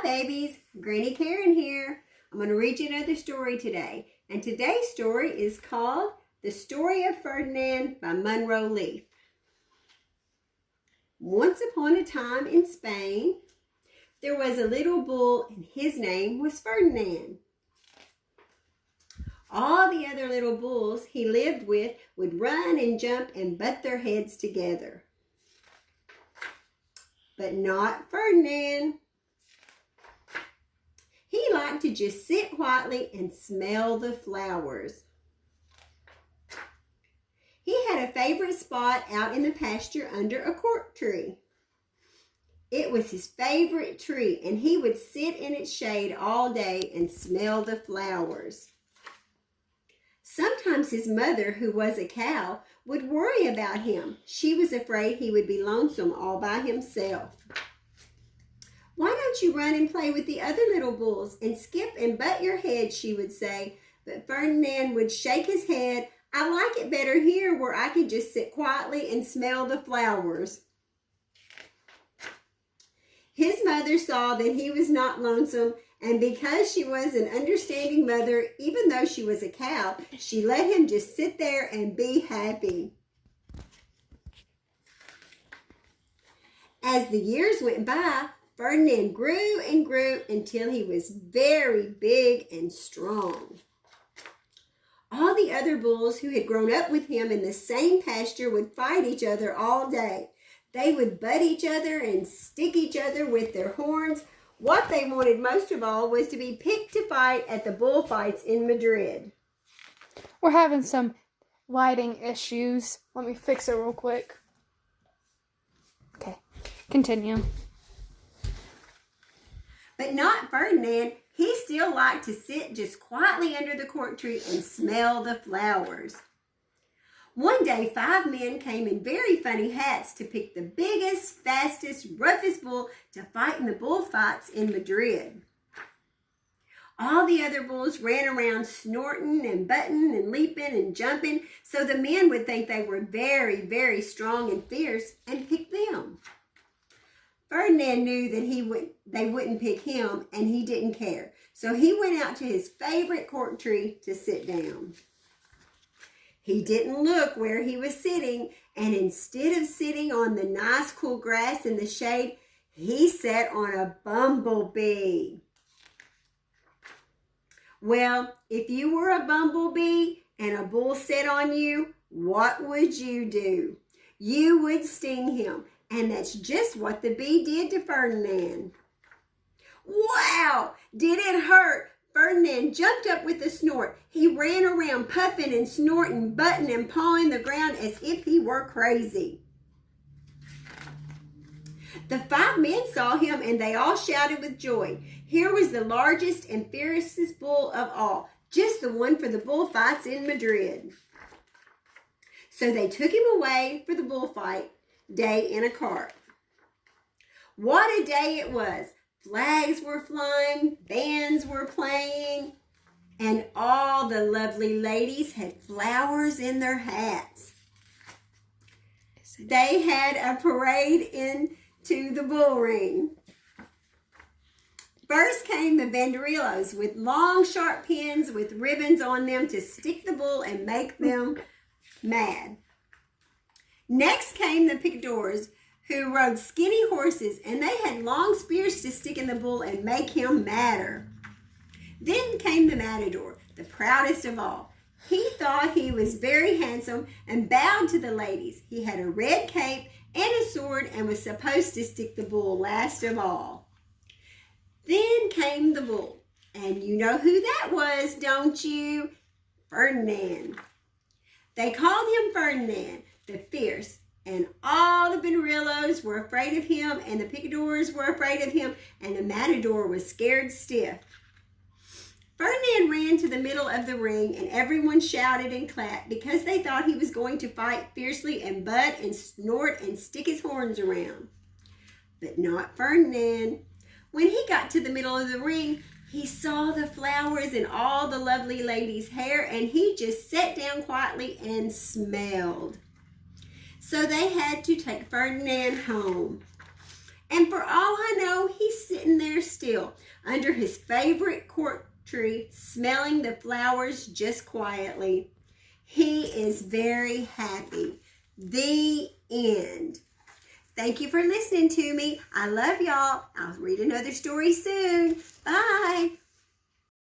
babies, Granny Karen here. I'm going to read you another story today. And today's story is called The Story of Ferdinand by Munro Leaf. Once upon a time in Spain, there was a little bull and his name was Ferdinand. All the other little bulls he lived with would run and jump and butt their heads together. But not Ferdinand. He liked to just sit quietly and smell the flowers. He had a favorite spot out in the pasture under a cork tree. It was his favorite tree, and he would sit in its shade all day and smell the flowers. Sometimes his mother, who was a cow, would worry about him. She was afraid he would be lonesome all by himself. "Why don't you run and play with the other little bulls and skip and butt your head?" she would say. But Ferdinand would shake his head. "I like it better here where I can just sit quietly and smell the flowers." His mother saw that he was not lonesome, and because she was an understanding mother, even though she was a cow, she let him just sit there and be happy. As the years went by, Ferdinand grew and grew until he was very big and strong. All the other bulls who had grown up with him in the same pasture would fight each other all day. They would butt each other and stick each other with their horns. What they wanted most of all was to be picked to fight at the bullfights in Madrid. We're having some lighting issues. Let me fix it real quick. Okay, continue. But not Ferdinand. He still liked to sit just quietly under the cork tree and smell the flowers. One day, 5 men came in very funny hats to pick the biggest, fastest, roughest bull to fight in the bullfights in Madrid. All the other bulls ran around snorting and butting and leaping and jumping, so the men would think they were very, very strong and fierce and pick them. Ferdinand knew that they wouldn't pick him, and he didn't care. So he went out to his favorite cork tree to sit down. He didn't look where he was sitting, and instead of sitting on the nice cool grass in the shade, he sat on a bumblebee. Well, if you were a bumblebee and a bull sat on you, what would you do? You would sting him. And that's just what the bee did to Ferdinand. Wow! Did it hurt? Ferdinand jumped up with a snort. He ran around puffing and snorting, butting and pawing the ground as if he were crazy. The 5 men saw him and they all shouted with joy. Here was the largest and fiercest bull of all, just the one for the bullfights in Madrid. So they took him away for the bullfight day in a cart. What a day it was. Flags were flying, bands were playing, and all the lovely ladies had flowers in their hats. They had a parade into the bull ring. First came the banderillos with long sharp pins with ribbons on them to stick the bull and make them mad. Next came the picadors, who rode skinny horses, and they had long spears to stick in the bull and make him madder. Then came the matador, the proudest of all. He thought he was very handsome and bowed to the ladies. He had a red cape and a sword and was supposed to stick the bull last of all. Then came the bull, and you know who that was, don't you? Ferdinand. They called him Ferdinand the Fierce, and all the banderillos were afraid of him, and the picadors were afraid of him, and the matador was scared stiff. Ferdinand ran to the middle of the ring, and everyone shouted and clapped because they thought he was going to fight fiercely and butt and snort and stick his horns around. But not Ferdinand. When he got to the middle of the ring, he saw the flowers in all the lovely ladies' hair, and he just sat down quietly and smelled. So they had to take Ferdinand home. And for all I know, he's sitting there still still under his favorite cork tree, smelling the flowers just quietly. He is very happy. The end. Thank you for listening to me. I love y'all. I'll read another story soon. Bye.